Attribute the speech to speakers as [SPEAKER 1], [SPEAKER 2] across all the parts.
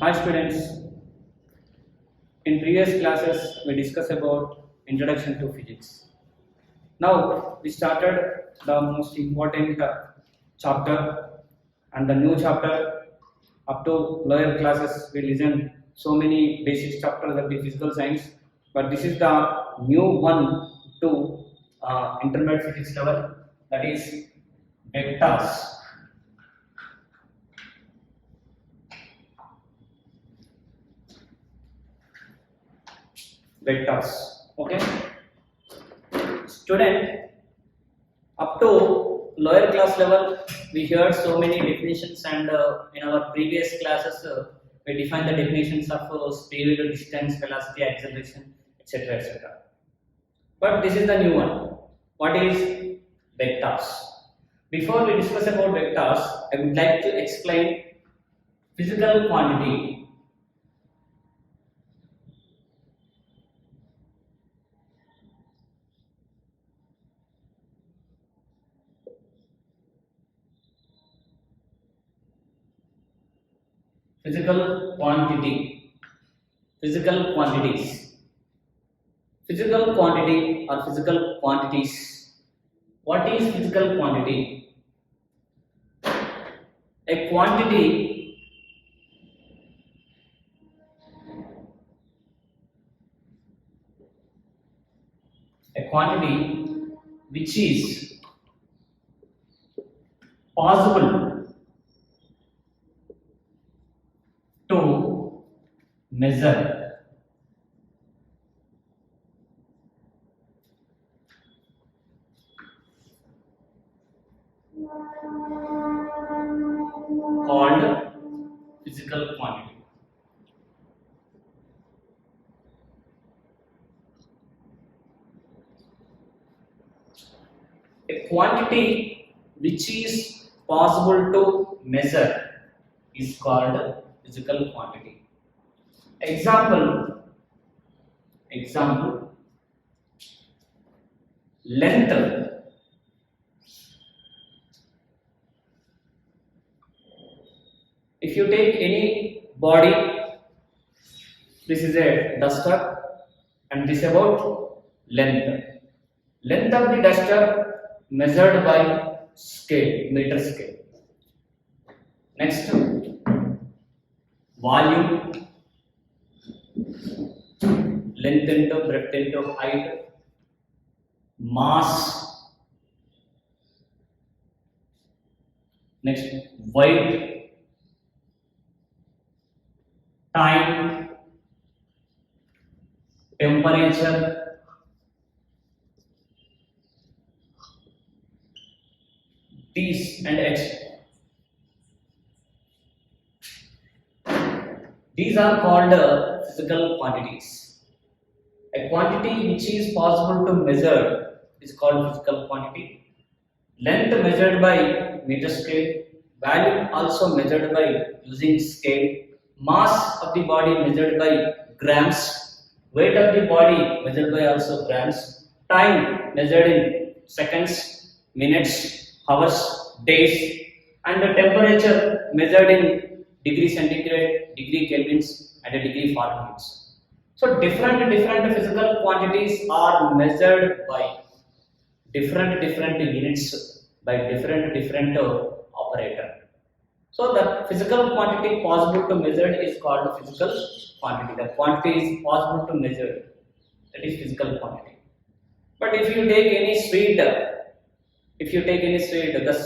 [SPEAKER 1] Hi students, in previous classes we discussed about introduction to physics. Now we started the most important chapter and the new chapter. Up to lower classes we listen so many basic chapters of the physical science, but this is the new one to intermediate physics level, that is vectors. Vectors. Okay, student, up to lower class level we heard so many definitions, and in our previous classes we defined the definitions of speed, distance, velocity, acceleration, etc., etc. But this is the new one. What is vectors? Before we discuss about vectors, I would like to explain physical quantity. Physical quantity, physical quantities, physical quantity or physical quantities. What is physical quantity? A quantity which is possible to measure. Called physical quantity. A quantity which is possible to measure is called physical quantity. Example, length. If you take any body, this is a duster and this about length. Length of the duster measured by scale, meter scale. Next, volume, length into breadth into height, mass. Next, weight, time, temperature, these and X. These are called physical quantities. A quantity which is possible to measure is called physical quantity. Length measured by meter scale, volume also measured by using scale, mass of the body measured by grams, weight of the body measured by also grams, time measured in seconds, minutes, hours, days, and the temperature measured in degree centigrade, degree kelvins, and a degree Fahrenheit. So different physical quantities are measured by different units, by different operator. So the physical quantity possible to measure is called physical quantity. The quantity is possible to measure, that is physical quantity. But if you take any sweet, the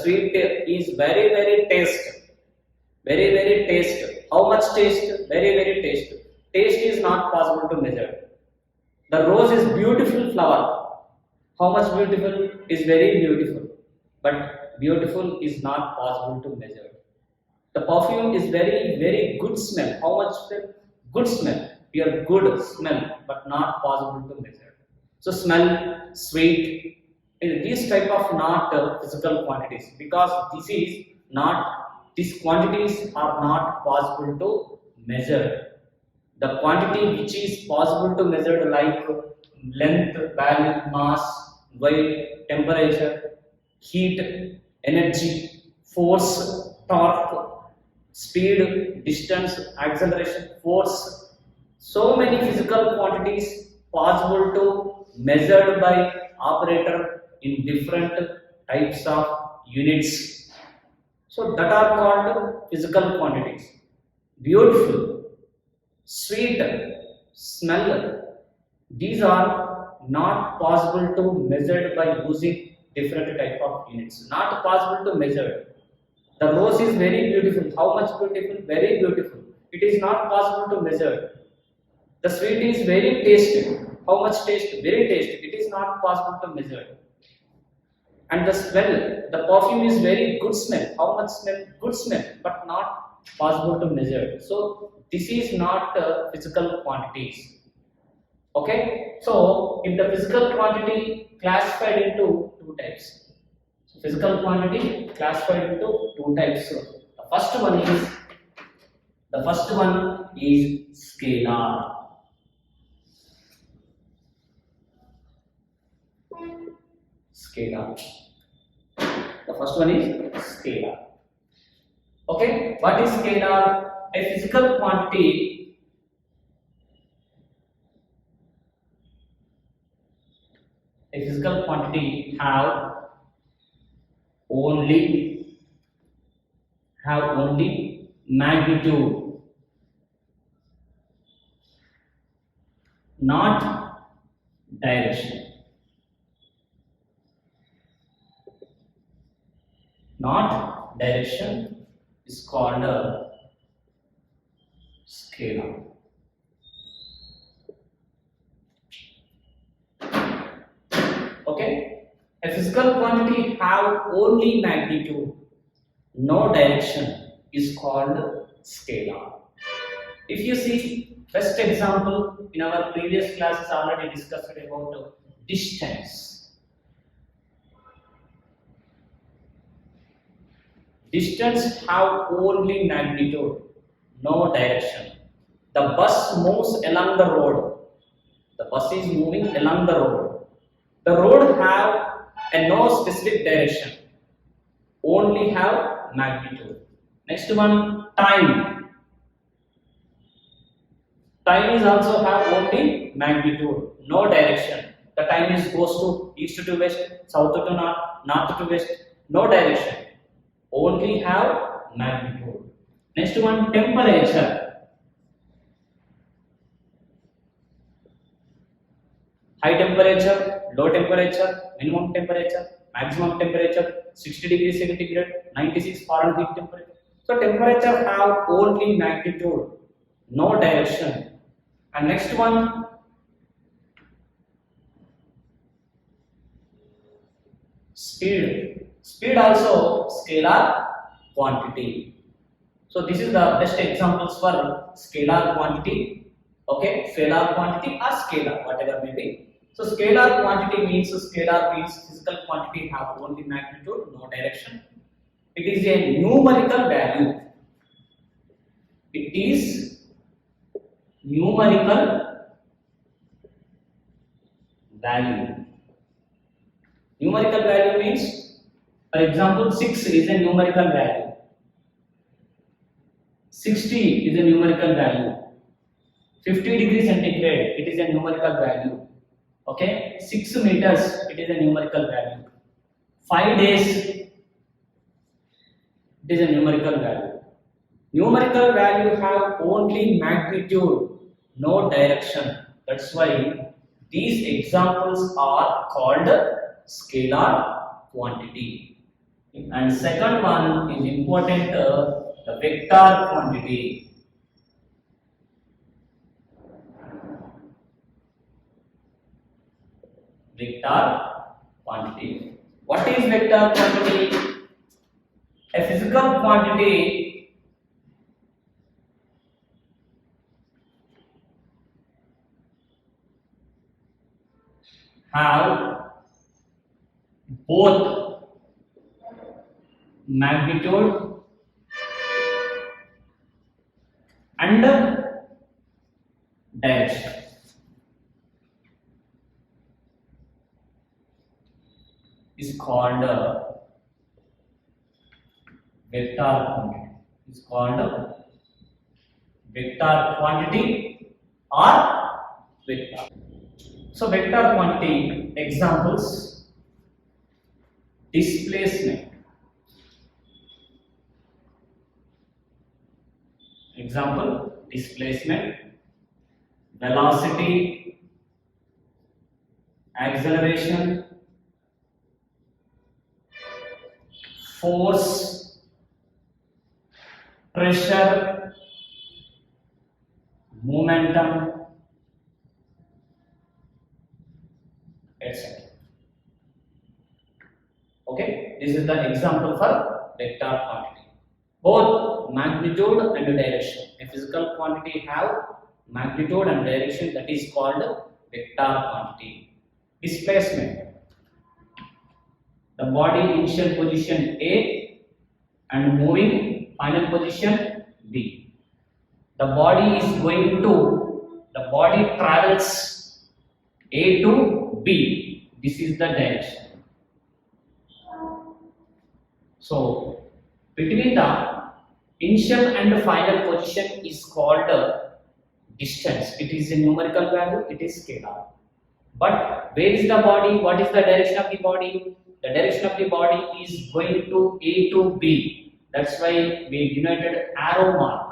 [SPEAKER 1] sweet is very taste. Very taste. How much taste? Very taste. Taste is not possible to measure. The rose is beautiful flower. How much beautiful? Is very beautiful. But beautiful is not possible to measure. The perfume is very good smell. How much smell? Good smell. Pure good smell, but not possible to measure. So smell, sweet, these type of not physical quantities, because these quantities are not possible to measure. The quantity which is possible to measure, like length, volume, mass, weight, temperature, heat, energy, force, torque, speed, distance, acceleration, force. So many physical quantities possible to measured by operator in different types of units. So that are called physical quantities. Beautiful, sweet, smell. These are not possible to measure by using different type of units. Not possible to measure. The rose is very beautiful. How much beautiful? Very beautiful. It is not possible to measure. The sweet is very tasty. How much taste? Very tasty. It is not possible to measure. And the smell, the perfume is very good smell. How much smell? Good smell, but not possible to measure. So this is not physical quantities. Okay. So if the physical quantity classified into two types. So physical quantity classified into two types. So the first one is scalar. Scalar. The first one is scalar. Okay, what is scalar? A physical quantity have only magnitude, not direction. Not direction is called a scalar. Okay, a physical quantity have only magnitude, no direction is called scalar. If you see best example in our previous classes already discussed about distance. Distance have only magnitude, no direction. The bus moves along the road. The bus is moving along the road. The road have a no specific direction, only have magnitude. Next one, time. Time is also have only magnitude, no direction. The time is goes to east to west, south to north, north to west, no direction. Only have magnitude. Next one, temperature. High temperature, low temperature, minimum temperature, maximum temperature, 60 degrees centigrade, 96 Fahrenheit temperature. So temperature have only magnitude, no direction. And next one, speed. Speed also scalar quantity. So this is the best examples for scalar quantity. Okay, scalar quantity or scalar, whatever may be. So scalar quantity means physical quantity have only magnitude, no direction. It is a numerical value. It is numerical value. Numerical value means, for example, 6 is a numerical value. 60 is a numerical value. 50 degrees centigrade, it is a numerical value. Okay, 6 meters, it is a numerical value. 5 days, it is a numerical value. Numerical value have only magnitude, no direction. That's why these examples are called scalar quantity. And second one is important, the vector quantity. Vector quantity. What is vector quantity? A physical quantity have both magnitude and direction. Is called vector quantity. is called vector quantity or vector. So vector quantity examples: displacement. Example: displacement, velocity, acceleration, force, pressure, momentum, etc. Okay, this is the example for vector quantity. Both magnitude and direction. A physical quantity have magnitude and direction, that is called vector quantity. Displacement. The body initial position A and moving final position B. The body travels A to B. This is the direction. So between the initial and final position is called distance. It is a numerical value, it is scalar. But where is the body? What is the direction of the body? The direction of the body is going to A to B. That's why we denoted arrow mark.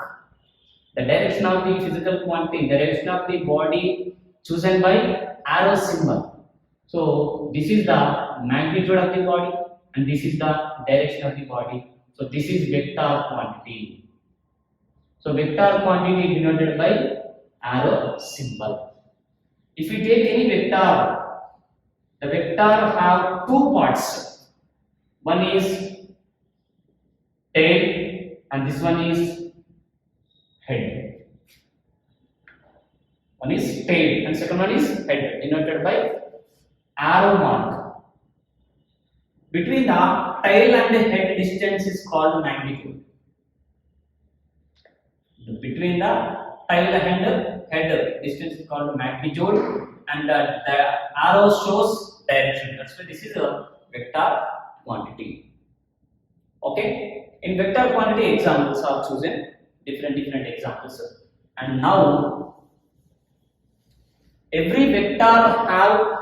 [SPEAKER 1] The direction of the physical quantity, direction of the body chosen by arrow symbol. So this is the magnitude of the body and this is the direction of the body. So this is vector quantity. So vector quantity denoted by arrow symbol. If we take any vector, the vector have two parts. One is tail and this one is head. One is tail and second one is head, denoted by arrow mark. Between the tail and the head distance is called magnitude. Between the tail and head distance is called magnitude, and the arrow shows direction. That's why this is a vector quantity. Okay. In vector quantity examples are chosen, different examples. And now every vector have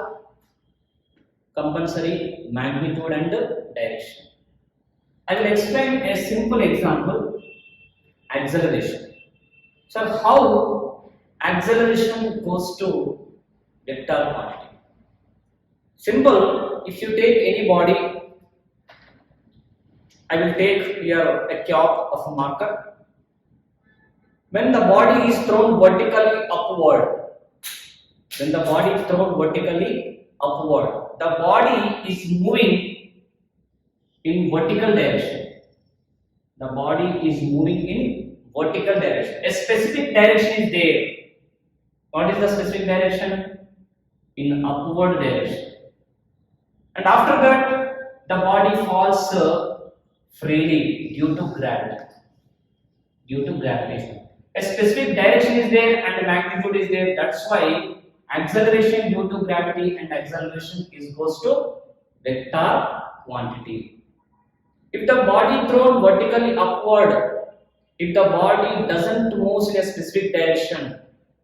[SPEAKER 1] compulsory magnitude and direction. I will explain a simple example: acceleration. So how acceleration goes to vector quantity? Simple. If you take any body, I will take here a cap of a marker. When the body is thrown vertically upward, the body is moving in vertical direction. The body is moving in vertical direction. A specific direction is there. What is the specific direction? In upward direction. And after that, the body falls freely due to gravity. Due to gravitation. A specific direction is there and magnitude is there. That's why acceleration due to gravity and acceleration goes to vector quantity. If the body thrown vertically upward, if the body doesn't move in a specific direction,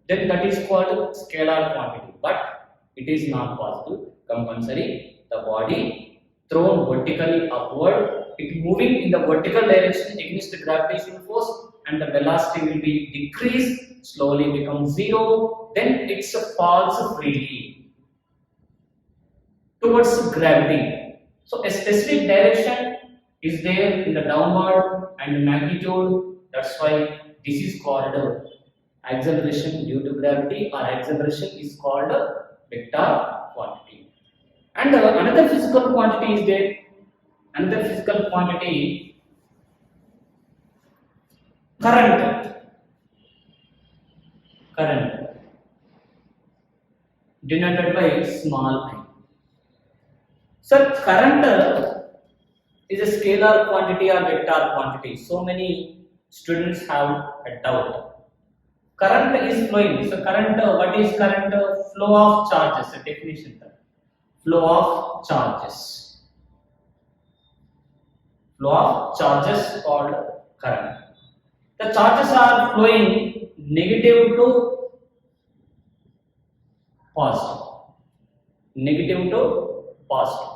[SPEAKER 1] then that is called scalar quantity. But it is not possible. Compulsory, the body thrown vertically upward, it moving in the vertical direction against the gravitational force, and the velocity will be decreased, slowly become zero, then it falls freely towards gravity. So a specific direction is there in the downward and magnitude. That's why this is called acceleration due to gravity, or acceleration is called vector quantity. And another physical quantity is there. Another physical quantity, current, denoted by small I. So current is a scalar quantity or vector quantity. So many students have a doubt. Current is flowing. So current, what is current? Flow of charges. A definition. Flow of charges. Flow of charges called current. The charges are flowing negative to positive. Negative to positive.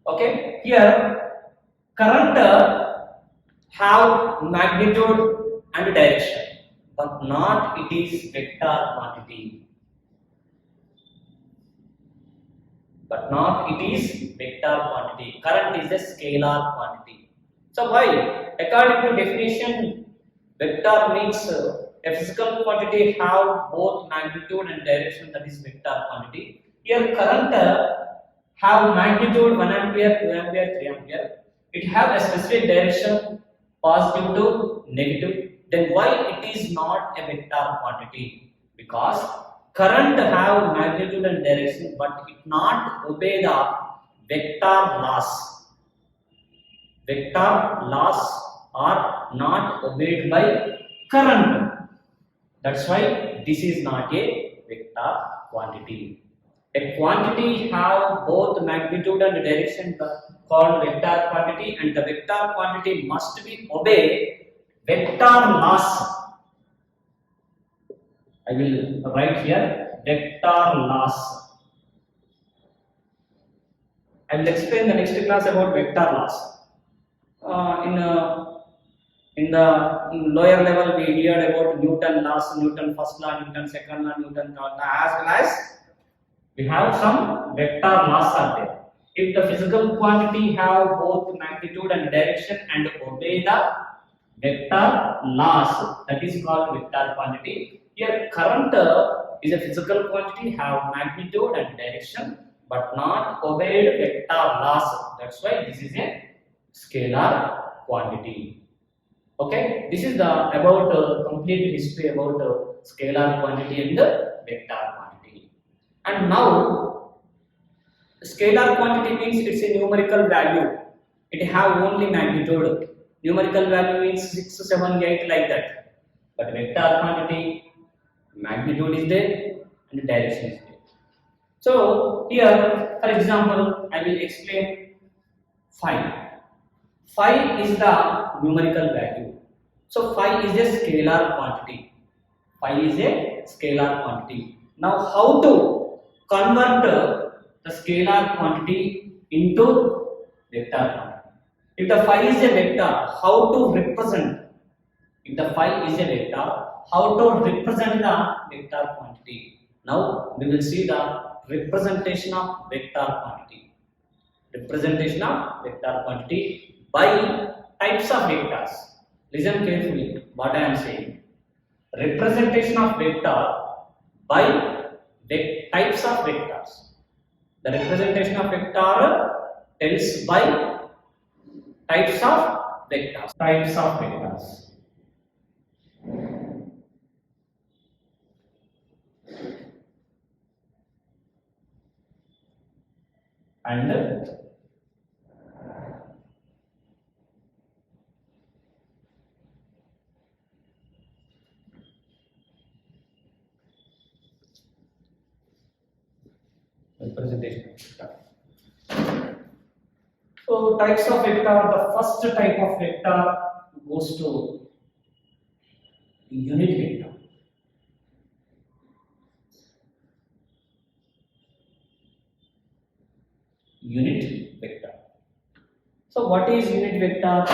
[SPEAKER 1] Okay, here current have magnitude and direction, but not it is vector quantity. But not it is vector quantity. Current is a scalar quantity. So why? According to definition, vector means a physical quantity have both magnitude and direction, that is vector quantity. Here current have magnitude 1 ampere, 2 ampere, 3 ampere. It have a specific direction positive to negative. Then why it is not a vector quantity? Because current have magnitude and direction, but it not obey the vector laws. Vector laws are not obeyed by current. That's why this is not a vector quantity. A quantity have both magnitude and direction called vector quantity, and the vector quantity must be obey vector laws. I will write here vector laws. I will explain the next class about vector laws. In the lower level, we heard about Newton laws, Newton first law, Newton second law, Newton third law, as well as we have some vector laws are there. If the physical quantity have both magnitude and direction and obey the vector laws, that is called vector quantity. Here current is a physical quantity have magnitude and direction but not obeyed vector laws. That's why this is a scalar quantity. Okay, this is the about complete history about scalar quantity and vector quantity. And now scalar quantity means it's a numerical value. It have only magnitude. Numerical value means 6, 7, 8 like that. But vector quantity, magnitude is there and direction is there. So here, for example, I will explain phi. Phi is the numerical value. So phi is a scalar quantity. Phi is a scalar quantity. Now how to convert the scalar quantity into vector quantity? If the phi is a vector, how to represent? If the phi is a vector, how to represent the vector quantity? Now we will see the representation of vector quantity. Representation of vector quantity by types of vectors. Listen carefully what I am saying. Representation of vector by types of vectors. The representation of vector tells by types of vectors. Types of vectors. And representation of vector. So types of vector, the first type of vector goes to unit vector. Unit vector. So what is unit vector?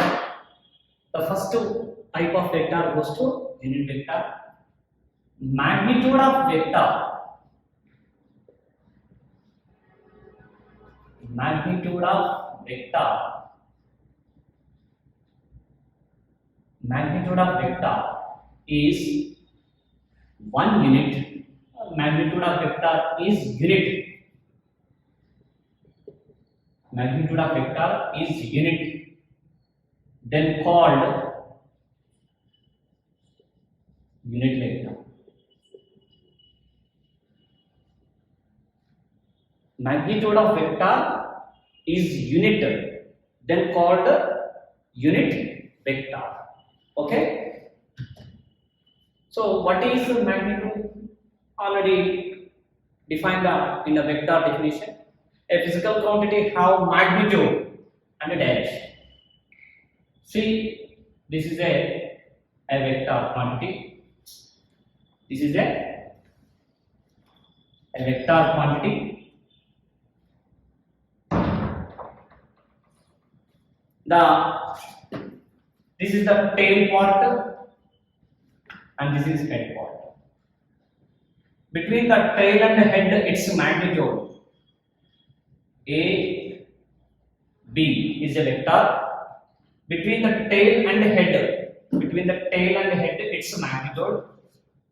[SPEAKER 1] The first type of vector goes to unit vector. Magnitude of vector. Magnitude of vector. Magnitude of vector is 1 unit. Magnitude of vector is unit. Magnitude of vector is unit. Then called unit vector. Magnitude of vector is unit, then called unit vector. Okay. So what is magnitude? Already defined in the vector definition. A physical quantity have magnitude and a direction. See, this is a a vector quantity. This is a vector quantity. This is the tail part and this is head part. Between the tail and the head, its magnitude A, B is a vector. Between the tail and the head, its magnitude,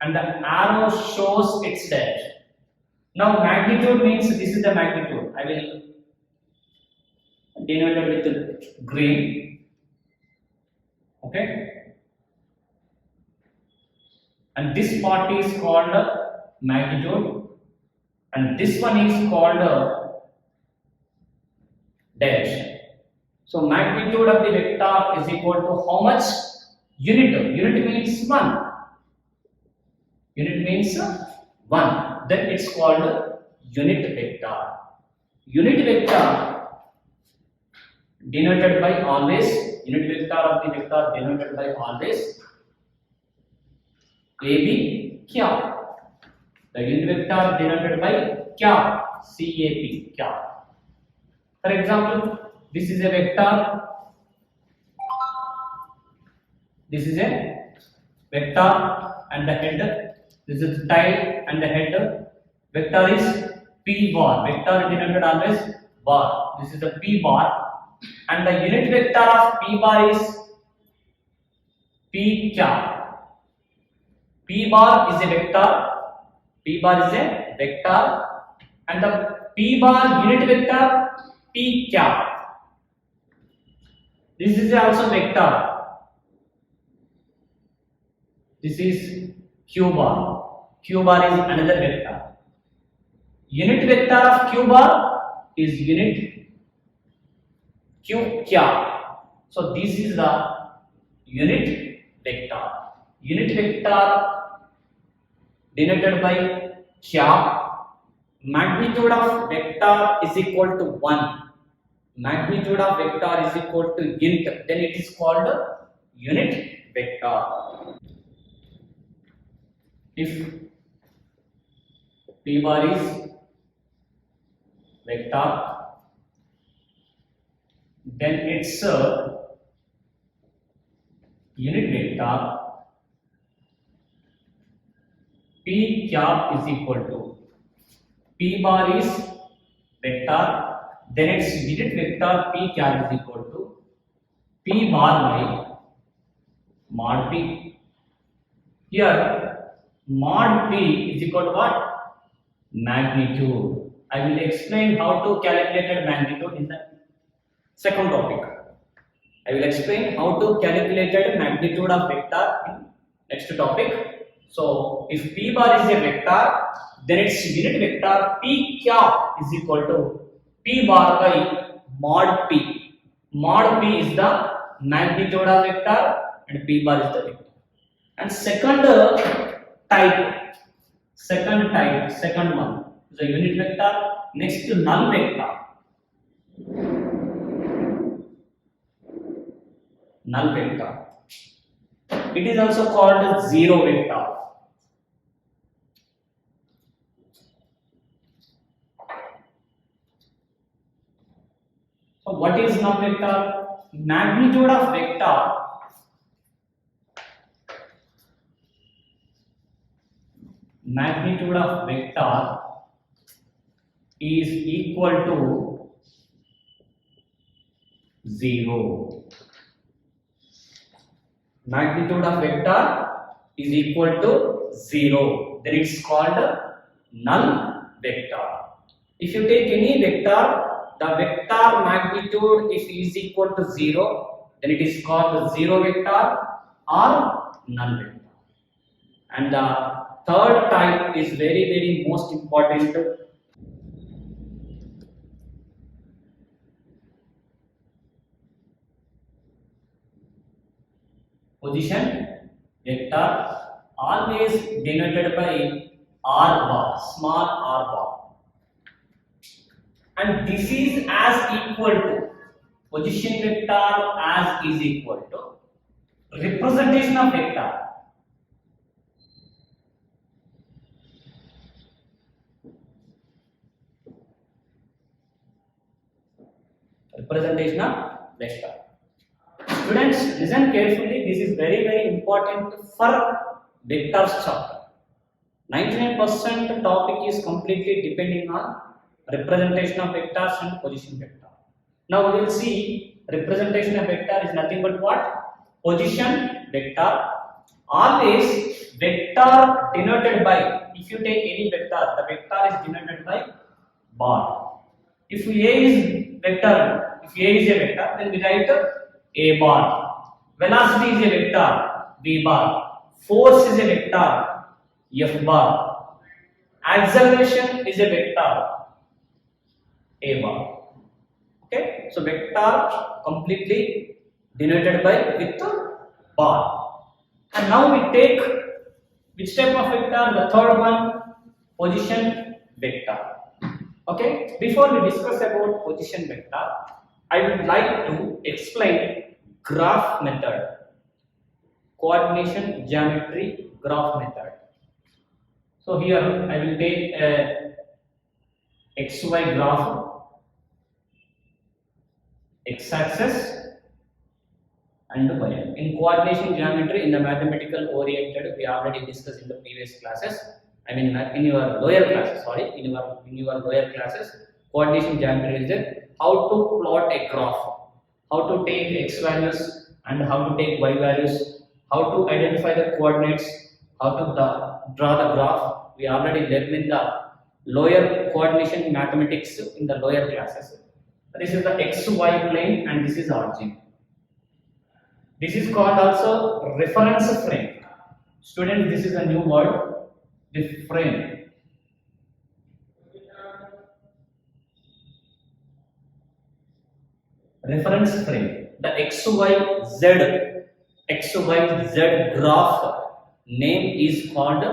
[SPEAKER 1] and the arrow shows its direction. Now magnitude means this is the magnitude. I will denote it with green. Okay. And this part is called magnitude, and this one is called direction. So magnitude of the vector is equal to how much? Unit. Unit means 1. Unit means 1. Then it's called unit vector. Unit vector denoted by always. Unit vector of the vector denoted by always AB cap. The unit vector denoted by cap. CAP cap. For example, this is a vector. This is a vector and the head. This is tail and the head. Vector is P bar. Vector denoted always bar. This is the P bar, and the unit vector of P bar is P cap. P bar is a vector. P bar is a vector, and the P bar unit vector P cap. This is also vector. This is Q bar. Q bar is another vector. Unit vector of Q bar is unit Q cap. So this is the unit vector. Unit vector denoted by cap. Magnitude of vector is equal to 1. Magnitude of vector is equal to int. Then it is called unit vector. If P bar is vector, then its unit vector P cap is equal to P bar is vector, then its unit vector P cap is equal to P bar by mod P. Here mod P is equal to what? Magnitude. I will explain how to calculate magnitude in the second topic. I will explain how to calculate magnitude of vector in next topic. So if P bar is a vector, then its unit vector P cap is equal to P bar by mod P. Mod P is the magnitude of vector and P bar is the vector. And second one is a unit vector. Next to null vector. Null vector. It is also called zero vector. So what is null vector? Magnitude of vector is equal to 0. Magnitude of vector is equal to 0. Then it's called null vector. If you take any vector, the vector magnitude if is equal to 0, then it is called zero vector or null vector. And the third type is very most important. Position vector always denoted by r bar, small r bar. And this is as equal to position vector as is equal to representation of vector. Representation of vector. Students, listen carefully. This is very, very important for vectors chapter. 99% topic is completely depending on representation of vectors and position vector. Now we will see representation of vector is nothing but what? Position vector. Always vector denoted by, if you take any vector, the vector is denoted by bar. If A is vector, if A is a vector, then we write A bar. Velocity is a vector, V bar. Force is a vector, F bar. Acceleration is a vector, A bar. Okay, so vector completely denoted by with bar. And now we take which type of vector? The third one, position vector. Okay, before we discuss about position vector, I would like to explain graph method, coordination geometry graph method. So here I will take a XY graph, x-axis and y. In coordination geometry, in the mathematical oriented, we already discussed in the previous classes. I mean, in your lower classes, sorry, in your lower classes, coordination geometry is that how to plot a graph, how to take x values and how to take y values, how to identify the coordinates, how to draw the graph. We already learned in the lower coordination mathematics in the lower classes. This is the XY plane and this is origin. This is called also reference frame. Students, this is a new word, the frame. Reference frame. The XYZ graph name is called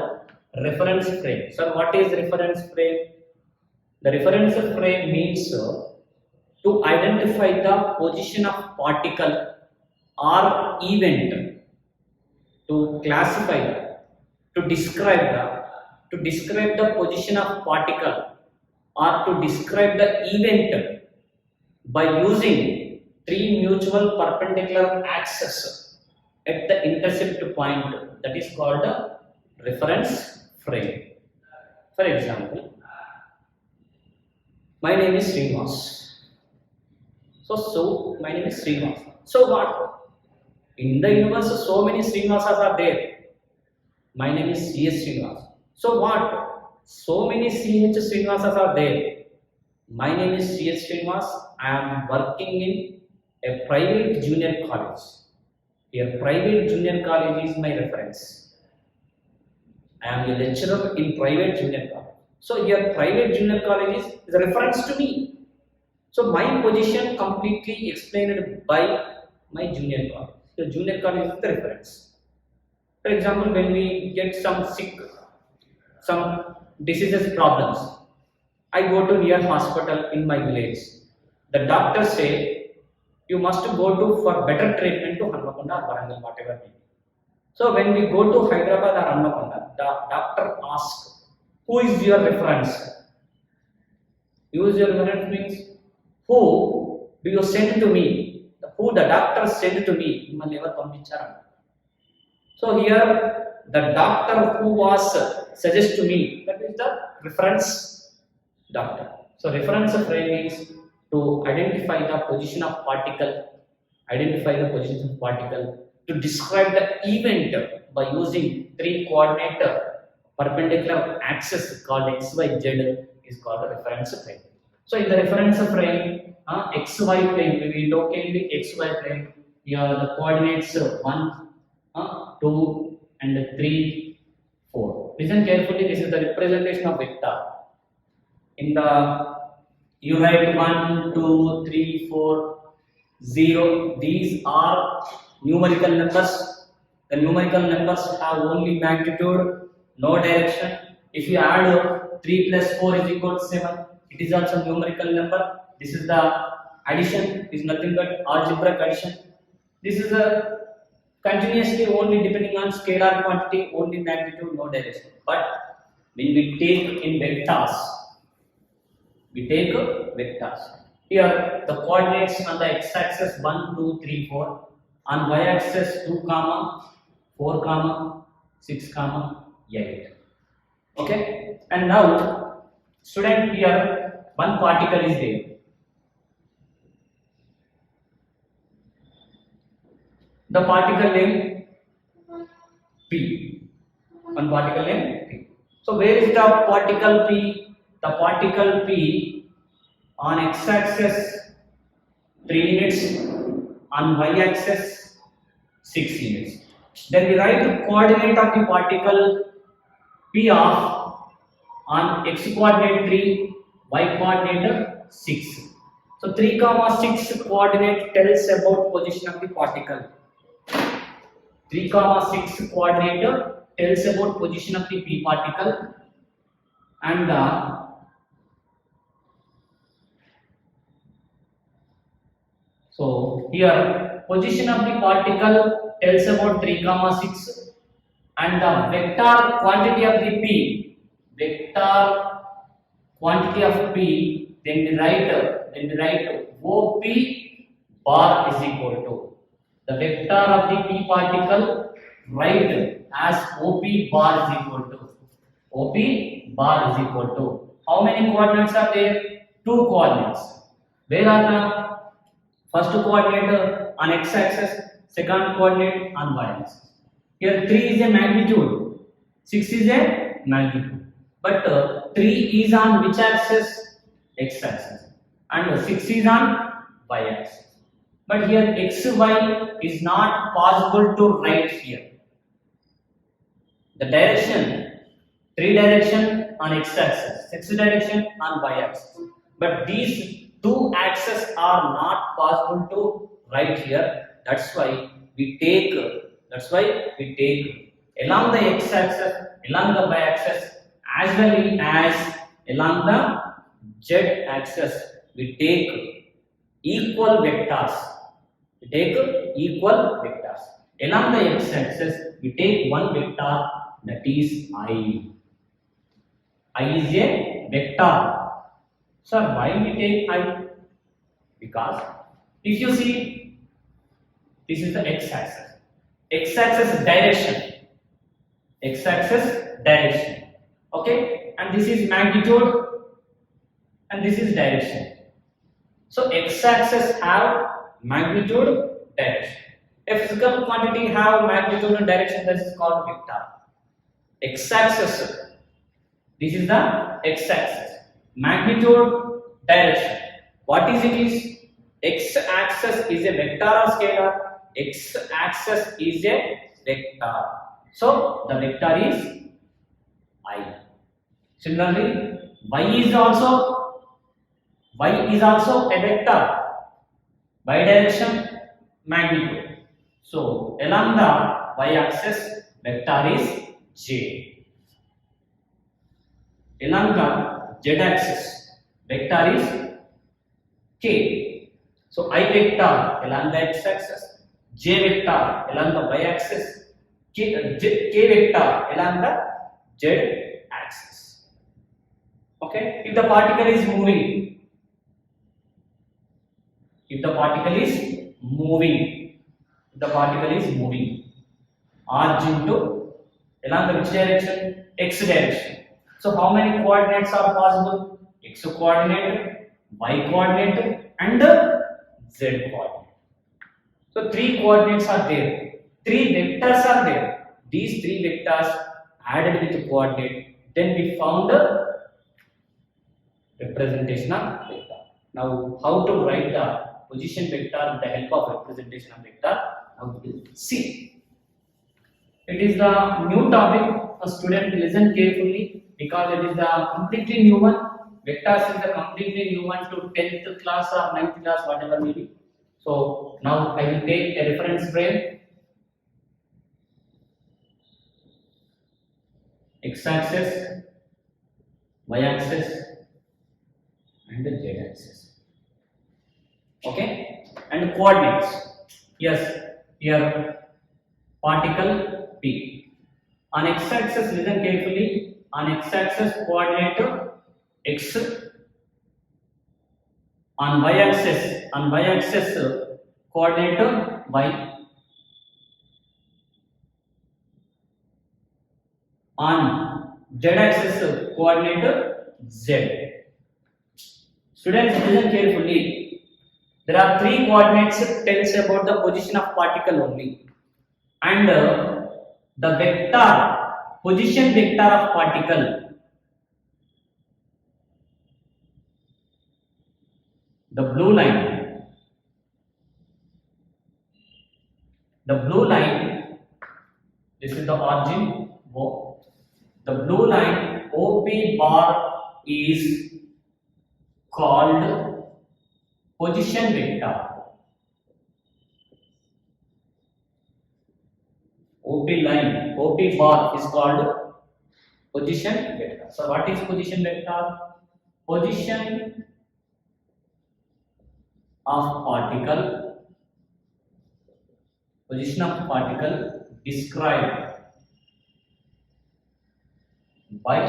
[SPEAKER 1] reference frame. So what is reference frame? The reference frame means to identify the position of particle or event, to classify, to describe the position of particle or to describe the event by using three mutual perpendicular axes at the intercept point, that is called a reference frame. For example, my name is Srinivas. So my name is Srinivas. So what? In the universe, so many Srinivasas are there. My name is C.S. Srinivas. So what? So many C.H. Srinivasas are there. My name is C.S. Srinivas. I am working in a private junior college. A private junior college is my reference. I am a lecturer in private junior college. So here private junior college is a reference to me. So my position completely explained by my junior college. So junior college is the reference. For example, when we get some sick, some diseases problems, I go to near hospital in my village. The doctors say you must go to for better treatment to Hanmakonda or Warangal, whatever. So when we go to Hyderabad or Hanmakonda, the doctor asks, who is your reference? Who is your reference means who do you send to me? Who the doctor sent to me? So here the doctor who was suggested to me, that is the reference doctor. So reference frame means to identify the position of particle, to describe the event by using three coordinate perpendicular axis called x, y, z is called a reference frame. So in the reference frame, xy plane, we look in the xy plane, here the coordinates 1, 2 and 3, 4. Listen carefully, this is the representation of vector. In the, you write 1, 2, 3, 4, 0. These are numerical numbers. The numerical numbers have only magnitude, no direction. If you add 3 plus 4 is equal to 7, it is also numerical number. This is the addition, is nothing but algebraic addition. This is a continuously only depending on scalar quantity, only magnitude, no direction. But when we take in vectors, we take vectors. Here the coordinates on the x-axis 1, 2, 3, 4, on y-axis 2, 4, 6, 8. Okay, and now student, here one particle is there. The particle name P. One particle name P. So where is the particle P? The particle P on x-axis 3 units, on y-axis 6 units. Then we write the coordinate of the particle P of on x coordinate 3, y coordinate 6. So 3, 6 coordinate tells about position of the particle. 3, 6 coordinate tells about position of the P particle, and so here position of the particle tells about 3, 6, and the vector quantity of the P, vector quantity of P, then we write OP bar is equal to the vector of the P particle, write as OP bar is equal to how many coordinates are there? 2 coordinates. Where are the first coordinate on x-axis, second coordinate on y-axis. Here 3 is a magnitude, 6 is a magnitude, but 3 is on which axis? X-axis, and 6 is on y-axis. But here x, y is not possible to write here. The direction, 3 direction on x-axis, 6 direction on y-axis. But these 2 axes are not possible to write here. That's why we take along the x-axis, along the y-axis, as well as along the z-axis. We take equal vectors. Along the x-axis, we take one vector, that is I. I is a vector. Sir, why we take I? Because if you see, this is the x-axis. X-axis direction. Okay, and this is magnitude, and this is direction. So x-axis have magnitude, direction. A physical quantity have magnitude and direction, that is called vector. X-axis, this is the x-axis. Magnitude, direction. What is it? X-axis is a vector or scalar? X-axis is a vector. So the vector is I. Similarly, y is also a vector. Y direction, magnitude. So along the y-axis, vector is J. Along the z-axis, vector is K. So I vector along the x-axis, J vector along the y-axis, K vector along the z-axis. Okay. If the particle is moving, origin to along the which direction? X direction. So how many coordinates are possible? X coordinate, y coordinate, and z coordinate. So 3 coordinates are there. 3 vectors are there. These 3 vectors added with the coordinate, then we found the representation of vector. Now how to write the position vector with the help of representation of vector? Now we will see. It is the new topic. A student listen carefully, because it is the completely new one. Vectors is the completely new one to 10th class or 9th class, whatever may be. So now I will take a reference frame. X-axis, y-axis, and the z-axis. Okay, and coordinates. Yes, here particle P. On x-axis, listen carefully. On x-axis coordinate x. On y-axis coordinate y. On z-axis coordinate z. Students, listen carefully. There are three coordinates tells about the position of particle only, and the vector, position vector of particle, the blue line, this is the origin O. The blue line OP bar is called position vector. OP bar is called position vector. So what is position vector? Position of particle described by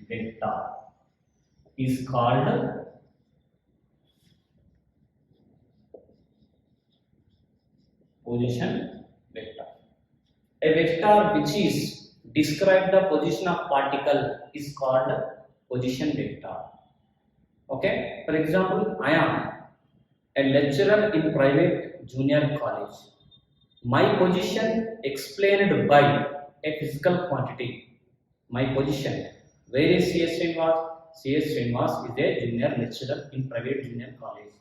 [SPEAKER 1] vector is called position vector. A vector which is describe the position of particle is called position vector. Okay, for example, I am a lecturer in private junior college. My position explained by a physical quantity. My position. Where is CS Srinivas? CS Srinivas is a junior lecturer in private junior college.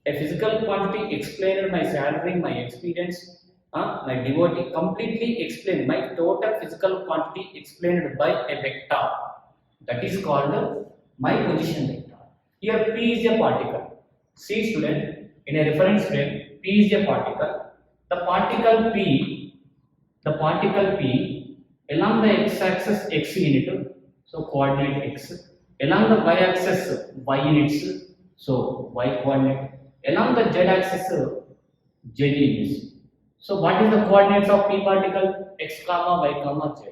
[SPEAKER 1] A physical quantity explained my salary, my experience, my devotee, completely explained my total physical quantity explained by a vector. That is called my position vector. Here P is a particle. See student, in a reference frame, P is a particle. The particle P along the x-axis x unit, so coordinate x. Along the y-axis y units, so y coordinate. Along the z-axis z units. So what is the coordinates of P particle? X comma y comma z.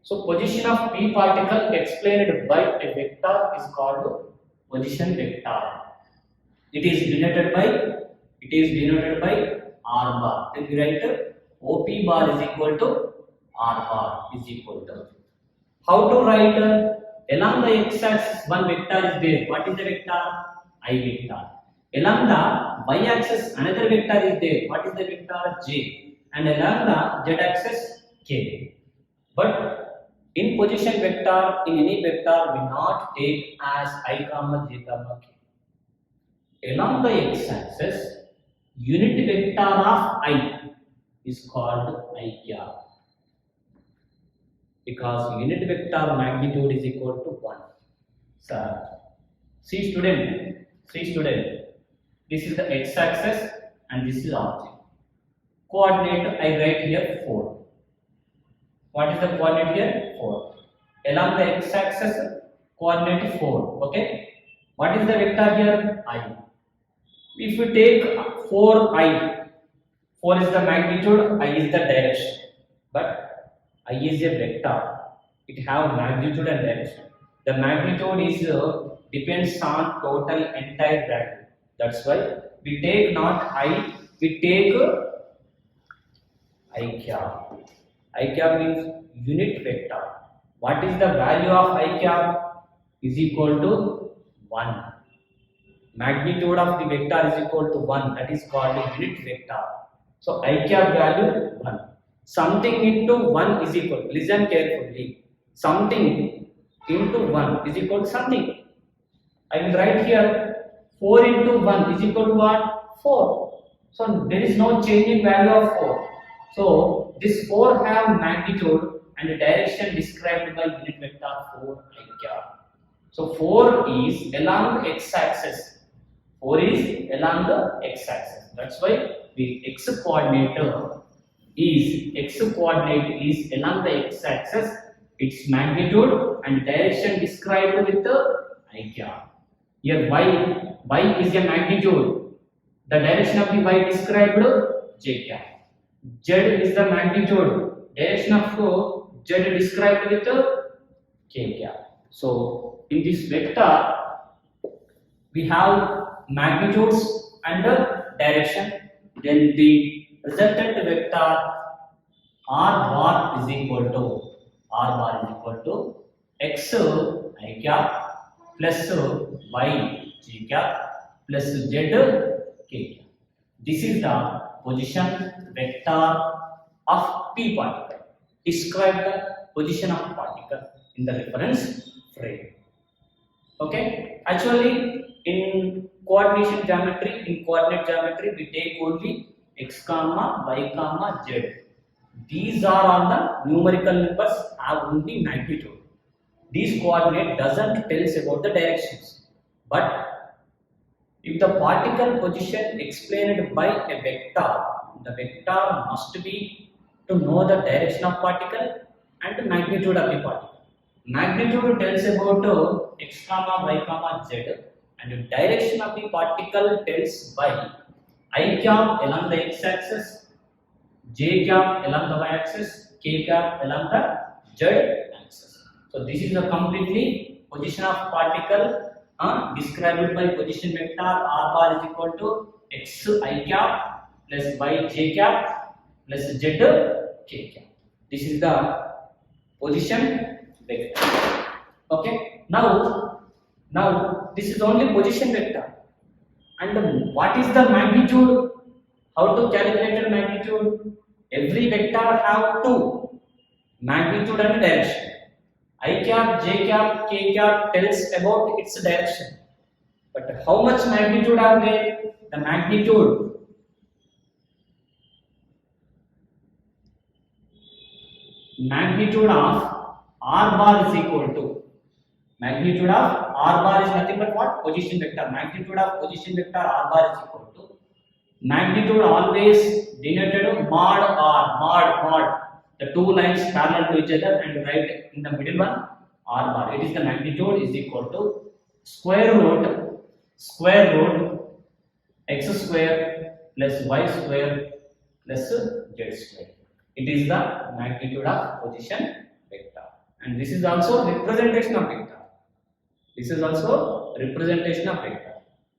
[SPEAKER 1] So position of P particle explained by a vector is called position vector. It is denoted by R bar. Then we write OP bar is equal to R bar is equal to. How to write? Along the x-axis one vector is there. What is the vector? I vector. Along the y-axis another vector is there. What is the vector? J. And along the z-axis K. But in position vector, in any vector, we not take as I comma j comma k. Along the x-axis, unit vector of I is called I cap, because unit vector magnitude is equal to 1. So, see student, this is the x-axis and this is origin. Coordinate I write here 4. What is the coordinate here? 4. Along the x-axis, coordinate 4. Okay. What is the vector here? I. If you take 4I, 4 is the magnitude, I is the direction. But I is a vector. It have magnitude and direction. The magnitude is depends on total entire value. That's why we take not I, we take I cap. I cap means unit vector. What is the value of I cap? Is equal to 1. Magnitude of the vector is equal to 1. That is called a unit vector. So I cap value 1. Something into 1 is equal. Listen carefully. Something into 1 is equal to something. I will write here 4 into 1 is equal to what? 4. So there is no change in value of 4. So this 4 have magnitude and direction described by unit vector 4 I cap. So 4 is along the x-axis. 4 is along the x-axis. That's why the x-coordinate is along the x-axis. Its magnitude and direction described with the I cap. Here y is a magnitude. The direction of the y described j cap. Z is the magnitude, direction of Z described with k cap. So in this vector, we have magnitudes and direction. Then the resultant vector r bar is equal to x I cap plus y j cap plus z k cap. This is the position vector of p particle. Describe the position of particle in the reference frame. Okay, actually in coordinate geometry, we take only x comma y comma z. These are all the numerical numbers, have only magnitude. These coordinate doesn't tell us about the directions. But if the particle position explained by a vector, the vector must be to know the direction of particle and magnitude of the particle. Magnitude tells about x comma y comma z, and the direction of the particle tells by I cap along the x axis, j cap along the y axis, k cap along the z axis. So this is a completely position of particle described by position vector r bar is equal to x I cap plus y j cap plus z k cap. This is the position vector. Okay. Now this is only position vector. And what is the magnitude? How to calculate the magnitude? Every vector have two, magnitude and direction. I cap, j cap, k cap tells about its direction. But how much magnitude are there? The magnitude of r bar is equal to magnitude of r bar is nothing but what? Position vector. Magnitude of position vector r bar is equal to magnitude always denoted mod r, the two lines parallel to each other and right in the middle one r bar. It is the magnitude is equal to square root x square plus y square plus z square. It is the magnitude of position vector, and this is also representation of vector.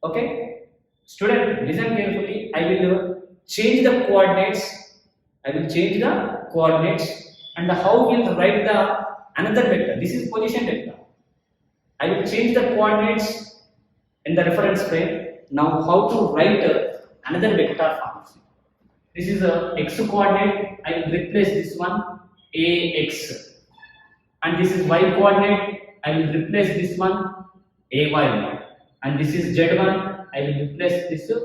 [SPEAKER 1] Okay, student, listen carefully. I will change the coordinates. And how we will write the another vector. This is position vector. I will change the coordinates in the reference frame. Now, how to write another vector form? This is a x coordinate. I will replace this one ax, and this is y coordinate. I will replace this one ay, and this is z1. I will replace this az.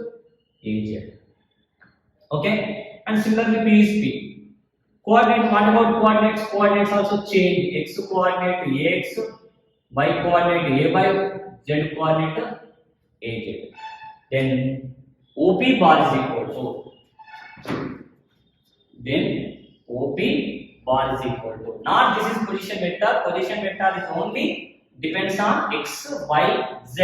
[SPEAKER 1] Okay, and similarly p is p. Coordinate. What about coordinates? Coordinates also change. X coordinate ax, y coordinate ay, z coordinate az. Then OP bar is equal to. Not this is position vector. Position vector is only depends on x, y, z.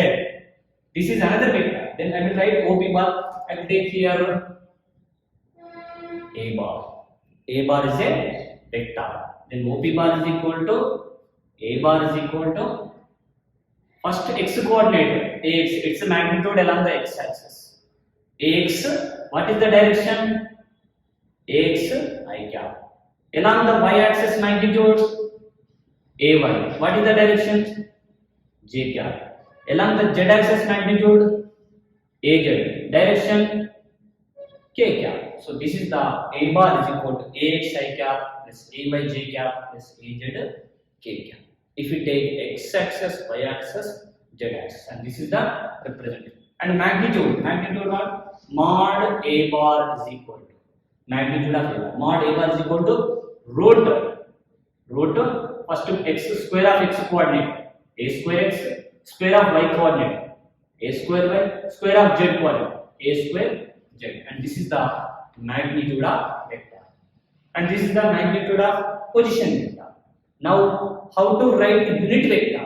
[SPEAKER 1] This is another vector. Then I will write OP bar. I will take here A bar. A bar is a vector. Then OP bar is equal to A bar is equal to first x coordinate ax. It's a magnitude along the x axis. Ax. What is the direction? Ax I cap. Along the y-axis magnitude ay. What is the direction? J cap. Along the z-axis magnitude az. Direction k cap. So this is the a bar is equal to ax I cap plus ay j cap plus az k cap. If we take x-axis, y-axis, z-axis, and this is the representation. And magnitude what? Mod a bar is equal to magnitude of a bar. Mod a bar is equal to root first x square of x coordinate a square x, square of y coordinate a square y, square of z coordinate a square z, and this is the magnitude of vector, and this is the magnitude of position vector. Now how to write unit vector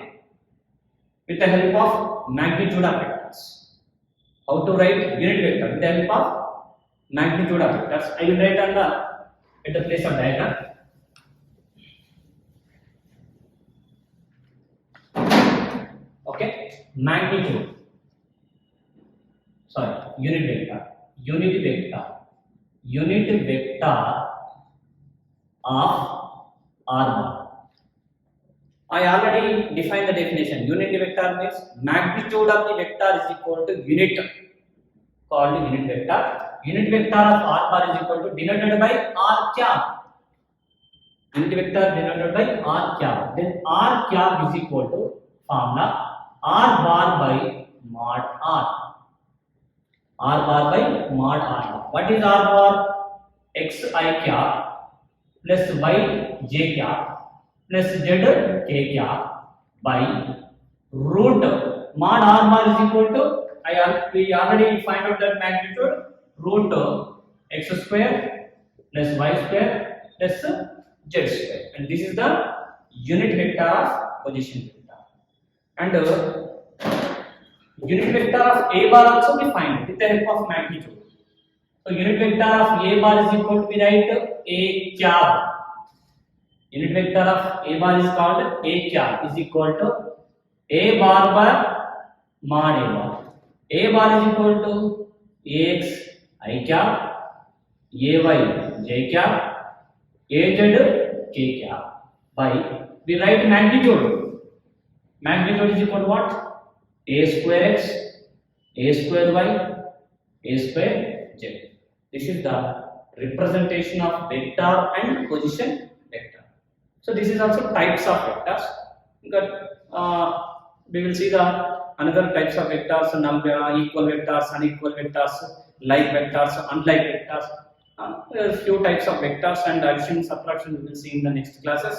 [SPEAKER 1] with the help of magnitude of vectors? How to write unit vector with the help of magnitude of vectors. I will write on at the place of diagram. Okay, magnitude. Sorry, unit vector. Unit vector. Unit vector of R bar. I already defined the definition. Unit vector means magnitude of the vector is equal to unit, called unit vector. Unit vector of R bar is equal to denoted by R cap. Unit vector denoted by R cap. Then R cap is equal to formula R bar by mod R. R bar by mod R. What is R bar? Xi cap plus y j cap plus z k cap by root mod R bar is equal to, we already find out that magnitude, root x square plus y square plus z square, and this is the unit vector of position vector. And unit vector of A bar also we find with the help of magnitude. So unit vector of A bar is equal to, we write A cap. Unit vector of A bar is called A cap is equal to A bar by mod A bar. A bar is equal to Ax I cap, Ay j cap, Az k cap by, we write magnitude. Magnitude is equal to what? A square x, A square y, A square z. This is the representation of vector and position vector. So this is also types of vectors. We will see the another types of vectors, equal vectors, unequal vectors, like vectors, unlike vectors. There are few types of vectors, and addition, subtraction we will see in the next classes.